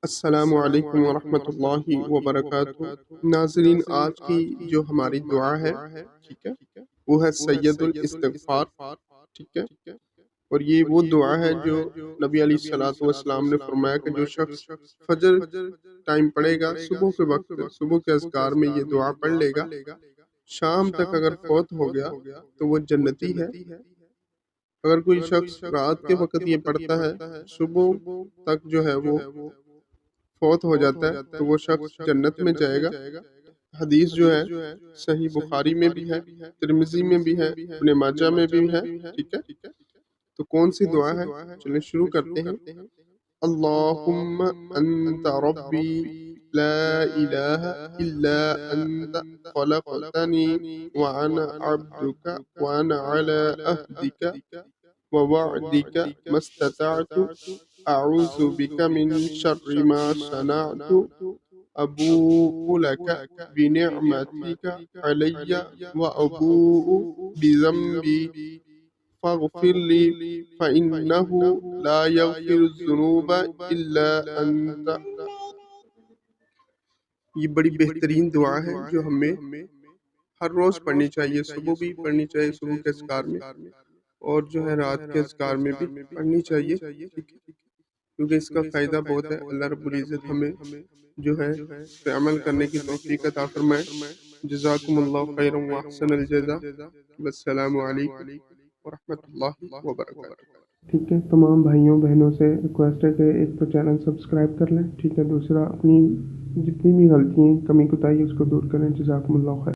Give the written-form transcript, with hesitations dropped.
السلام علیکم ورحمۃ اللہ وبرکاتہ۔ ناظرین، آج کی جو ہماری دعا ہے، ٹھیک ہے، وہ ہے سید الاستغفار، ٹھیک ہے، اور یہ وہ دعا ہے جو نبی علیہ الصلوۃ والسلام نے فرمایا کہ جو شخص فجر ٹائم پڑھے گا، صبح کے وقت، صبح کے اذکار میں یہ دعا پڑھ لے گا، شام تک اگر فوت ہو گیا تو وہ جنتی ہے۔ اگر کوئی شخص رات کے وقت یہ پڑھتا ہے، صبح تک جو ہے وہ فوت ہو جاتا ہے تو وہ شخص جنت میں جائے گا۔ حدیث جو ہے صحیح بخاری میں بھی ہے، ترمذی میں بھی ہے، ابن ماجہ میں بھی ہے، ٹھیک ہے۔ تو کون سی دعا ہے؟ چلیں شروع کرتے ہیں۔ اللہم انت ربی لا الہ الا انت خلقتنی وانا عبدک وانا علی عہدک ووعدک ما استطعت اعوذ بک من شر ما صنعت ابوء لک بنعمتک علی وابوء بذنبی فاغفر لی فإنہ لا یغفر الذنوب الا انت۔ یہ بڑی بہترین دعا ہے جو ہمیں ہر روز پڑھنی چاہیے، صبح بھی پڑھنی چاہیے، صبح کے اذکار میں، اور جو ہے رات کے اذکار میں بھی پڑھنی چاہیے، کیونکہ اس کا فائدہ بہت ہے۔ اللہ رب العزت ہمیں جو ہے اس پہ عمل کرنے کی توفیق عطا فرمائے۔ جزاکم اللہ خیرا واحسن الجزاء۔ السلام علیکم ورحمۃ اللہ وبرکاتہ۔ ٹھیک ہے، تمام بھائیوں بہنوں سے ریکویسٹ ہے کہ ایک تو چینل سبسکرائب کر لیں، ٹھیک ہے، دوسرا اپنی جتنی بھی غلطیاں کمی کوتاہی اس کو دور کریں۔ جزاکم اللہ خیر۔